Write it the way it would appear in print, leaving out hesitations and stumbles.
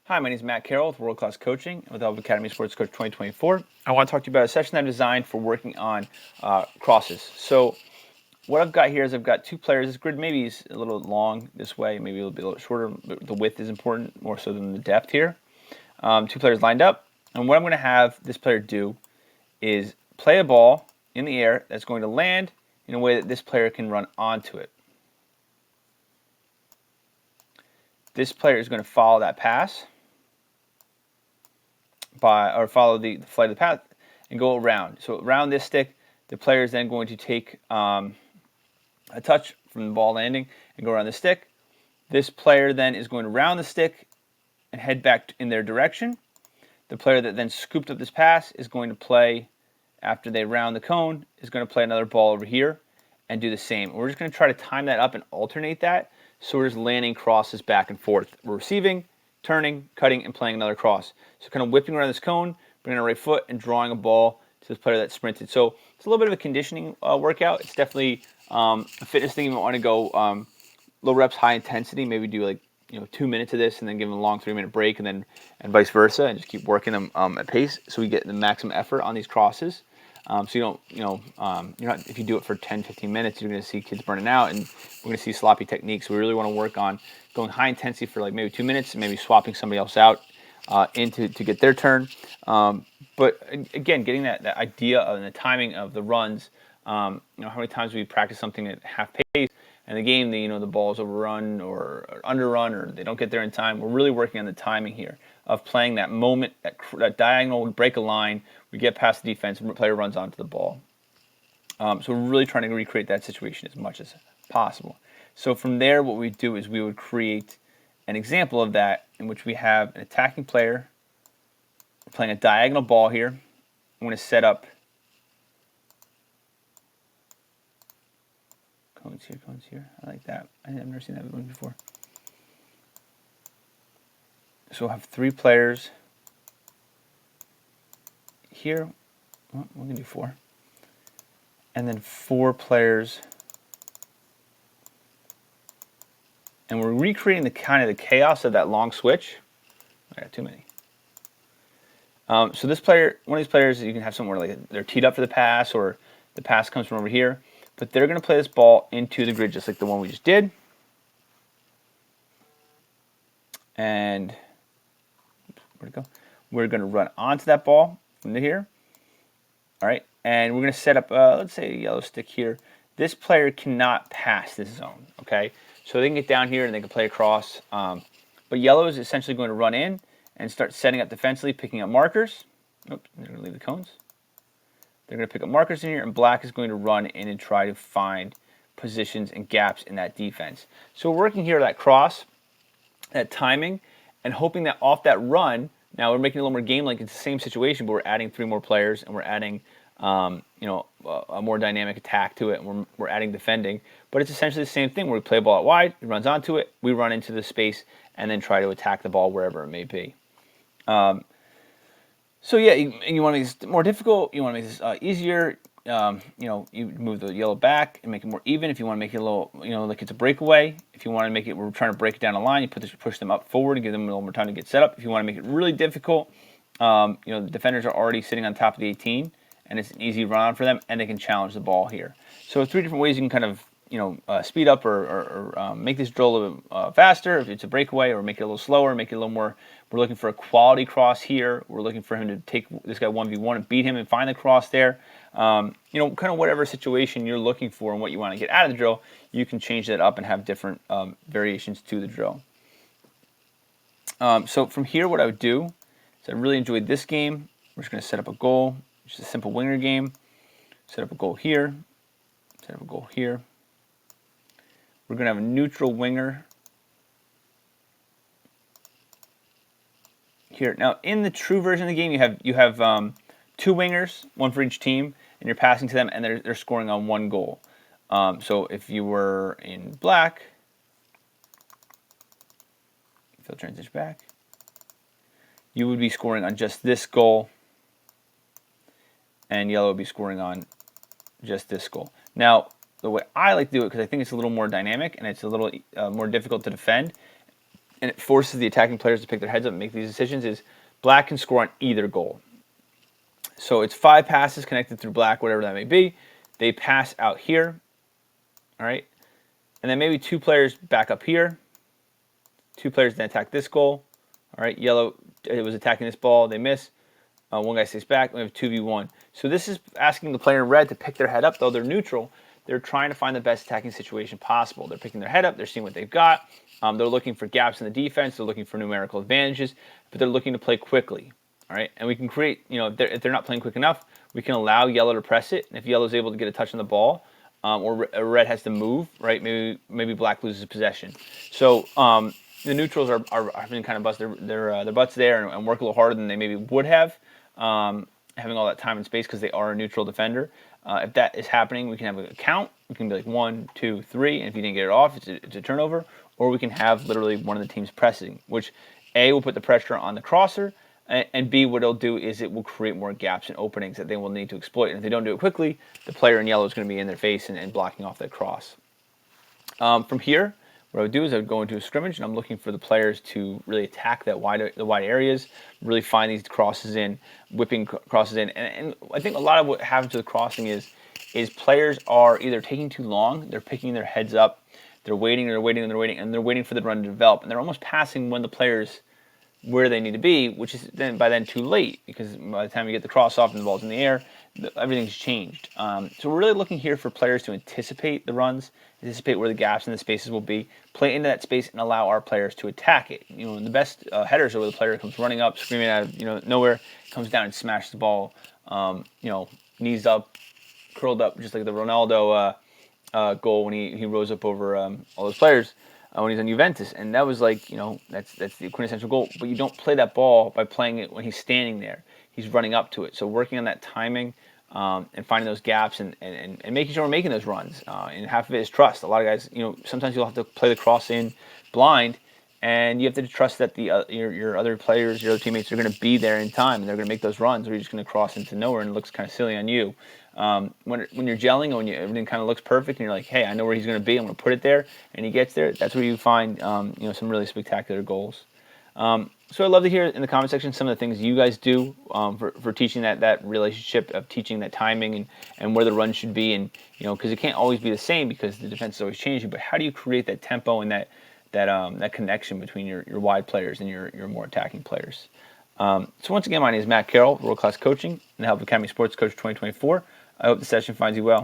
Hi, my name is Matt Carroll with World Class Coaching and with Elf Academy Sports Coach 2024. I want to talk to you about a session I've designed for working on crosses. So what I've got here is I've got two players. This grid maybe is a little long this way, maybe a little shorter, but the width is important more so than the depth here. Two players lined up, and what I'm going to have this player do is play a ball in the air that's going to land in a way that this player can run onto it. This player is going to follow that pass follow the flight of the path and go around. So around this stick, the player is then going to take a touch from the ball landing and go around the stick. This player then is going to round the stick and head back in their direction. The player that then scooped up this pass is going to play, after they round the cone, is going to play another ball over here and do the same. We're just going to try to time that up and alternate that, so we're just landing crosses back and forth. We're receiving, turning, cutting, and playing another cross. So kind of whipping around this cone, bringing our right foot, and drawing a ball to this player that sprinted. So it's a little bit of a conditioning workout. It's definitely a fitness thing. You might want to go low reps, high intensity. Maybe do like 2 minutes of this, and then give them a long 3-minute break, and vice versa, and just keep working them at pace so we get the maximum effort on these crosses. So you don't, you're not, if you do it for 10, 15 minutes, you're going to see kids burning out, and we're going to see sloppy techniques. So we really want to work on going high intensity for like maybe 2 minutes, and maybe swapping somebody else out to get their turn. But again, getting that idea of the timing of the runs. How many times we practice something at half pace, and the game, the ball's overrun or underrun, or they don't get there in time. We're really working on the timing here of playing that moment, that diagonal. We break a line, we get past the defense, and the player runs onto the ball. So we're really trying to recreate that situation as much as possible. So from there, what we do is we would create an example of that in which we have an attacking player playing a diagonal ball here. I'm going to set up cones here. I like that. I've never seen that one before. So we'll have 3 players here. Well, we're going to do 4. And then 4 players. And we're recreating the kind of the chaos of that long switch. I got too many. So this player, one of these players, you can have somewhere like they're teed up for the pass, or the pass comes from over here. But they're going to play this ball into the grid just like the one we just did. And where'd it go? We're going to run onto that ball from here. All right, and we're going to set up, let's say, a yellow stick here. This player cannot pass this zone, okay? So they can get down here and they can play across. But yellow is essentially going to run in and start setting up defensively, picking up markers. Oops, they're going to leave the cones. They're going to pick up markers in here, and black is going to run in and try to find positions and gaps in that defense. So we're working here that cross, that timing, and hoping that off that run, now we're making it a little more game-like. It's the same situation, but we're adding 3 more players, and we're adding a more dynamic attack to it, and we're adding defending. But it's essentially the same thing where we play a ball out wide, it runs onto it, we run into the space, and then try to attack the ball wherever it may be. So yeah, you want to make this more difficult, you want to make this easier. You move the yellow back and make it more even. If you want to make it a little, like it's a breakaway. If you want to make it, we're trying to break it down a line, you push them up forward and give them a little more time to get set up. If you want to make it really difficult, the defenders are already sitting on top of the 18, and it's an easy run for them, and they can challenge the ball here. So 3 different ways you can kind of speed up or make this drill a little bit faster if it's a breakaway, or make it a little slower, make it a little more. We're looking for a quality cross here. We're looking for him to take this guy 1v1 and beat him and find the cross there. Kind of whatever situation you're looking for and what you want to get out of the drill, you can change that up and have different variations to the drill. So from here, what I would do is I really enjoyed this game. We're just going to set up a goal, just a simple winger game. Set up a goal here. Set up a goal here. We're going to have a neutral winger here. Now, in the true version of the game, you have 2 wingers, 1 for each team, and you're passing to them, and they're scoring on 1 goal. So if you were in black, if you'll transition back, you would be scoring on just this goal, and yellow would be scoring on just this goal. Now, the way I like to do it, because I think it's a little more dynamic and it's a little more difficult to defend, and it forces the attacking players to pick their heads up and make these decisions, is black can score on either goal. So it's 5 passes connected through black, whatever that may be. They pass out here, all right? And then maybe 2 players back up here. 2 players then attack this goal, all right? Yellow was attacking this ball, they miss. One guy stays back, we have 2v1. So this is asking the player in red to pick their head up, though they're neutral. They're trying to find the best attacking situation possible. They're picking their head up, they're seeing what they've got. They're looking for gaps in the defense, they're looking for numerical advantages, but they're looking to play quickly. All right, and we can create, if they're not playing quick enough, we can allow yellow to press it, and if yellow is able to get a touch on the ball, or red has to move, right? Maybe black loses possession. So the neutrals are having to kind of bust their butts there and work a little harder than they maybe would have, having all that time and space because they are a neutral defender. If that is happening, we can have a count. We can be like 1, 2, 3, and if you didn't get it off, it's a turnover. Or we can have literally one of the teams pressing, which A, will put the pressure on the crosser, and B, what it'll do is it will create more gaps and openings that they will need to exploit. And if they don't do it quickly, the player in yellow is going to be in their face and blocking off that cross. From here, what I would do is I would go into a scrimmage, and I'm looking for the players to really attack the wide areas, really find these crosses in, whipping crosses in. And I think a lot of what happens with crossing is players are either taking too long, they're picking their heads up, they're waiting, and they're waiting for the run to develop, and they're almost passing when the players where they need to be, which is by then too late, because by the time you get the cross off and the ball's in the air, everything's changed. So we're really looking here for players to anticipate the runs, anticipate where the gaps and the spaces will be, play into that space, and allow our players to attack it. The best headers are where the player comes running up, screaming out of nowhere, comes down and smashes the ball, knees up, curled up, just like the Ronaldo goal when he rose up over all those players when he's on Juventus, and that was like, that's the quintessential goal. But you don't play that ball by playing it when he's standing there. He's running up to it. So working on that timing and finding those gaps and making sure we're making those runs. And half of it is trust. A lot of guys, sometimes you'll have to play the cross in blind, and you have to trust that your other players, your other teammates are going to be there in time, and they're going to make those runs, or you're just going to cross into nowhere, and it looks kind of silly on you. When you're gelling, and everything kind of looks perfect, and you're like, hey, I know where he's going to be, I'm going to put it there, and he gets there, that's where you find some really spectacular goals. So I'd love to hear in the comment section some of the things you guys do for teaching that relationship of teaching that timing and where the run should be, and because it can't always be the same because the defense is always changing, but how do you create that tempo and that connection between your wide players and your more attacking players? So once again, my name is Matt Carroll, World Class Coaching, and the Help Academy Sports Coach 2024. I hope the session finds you well.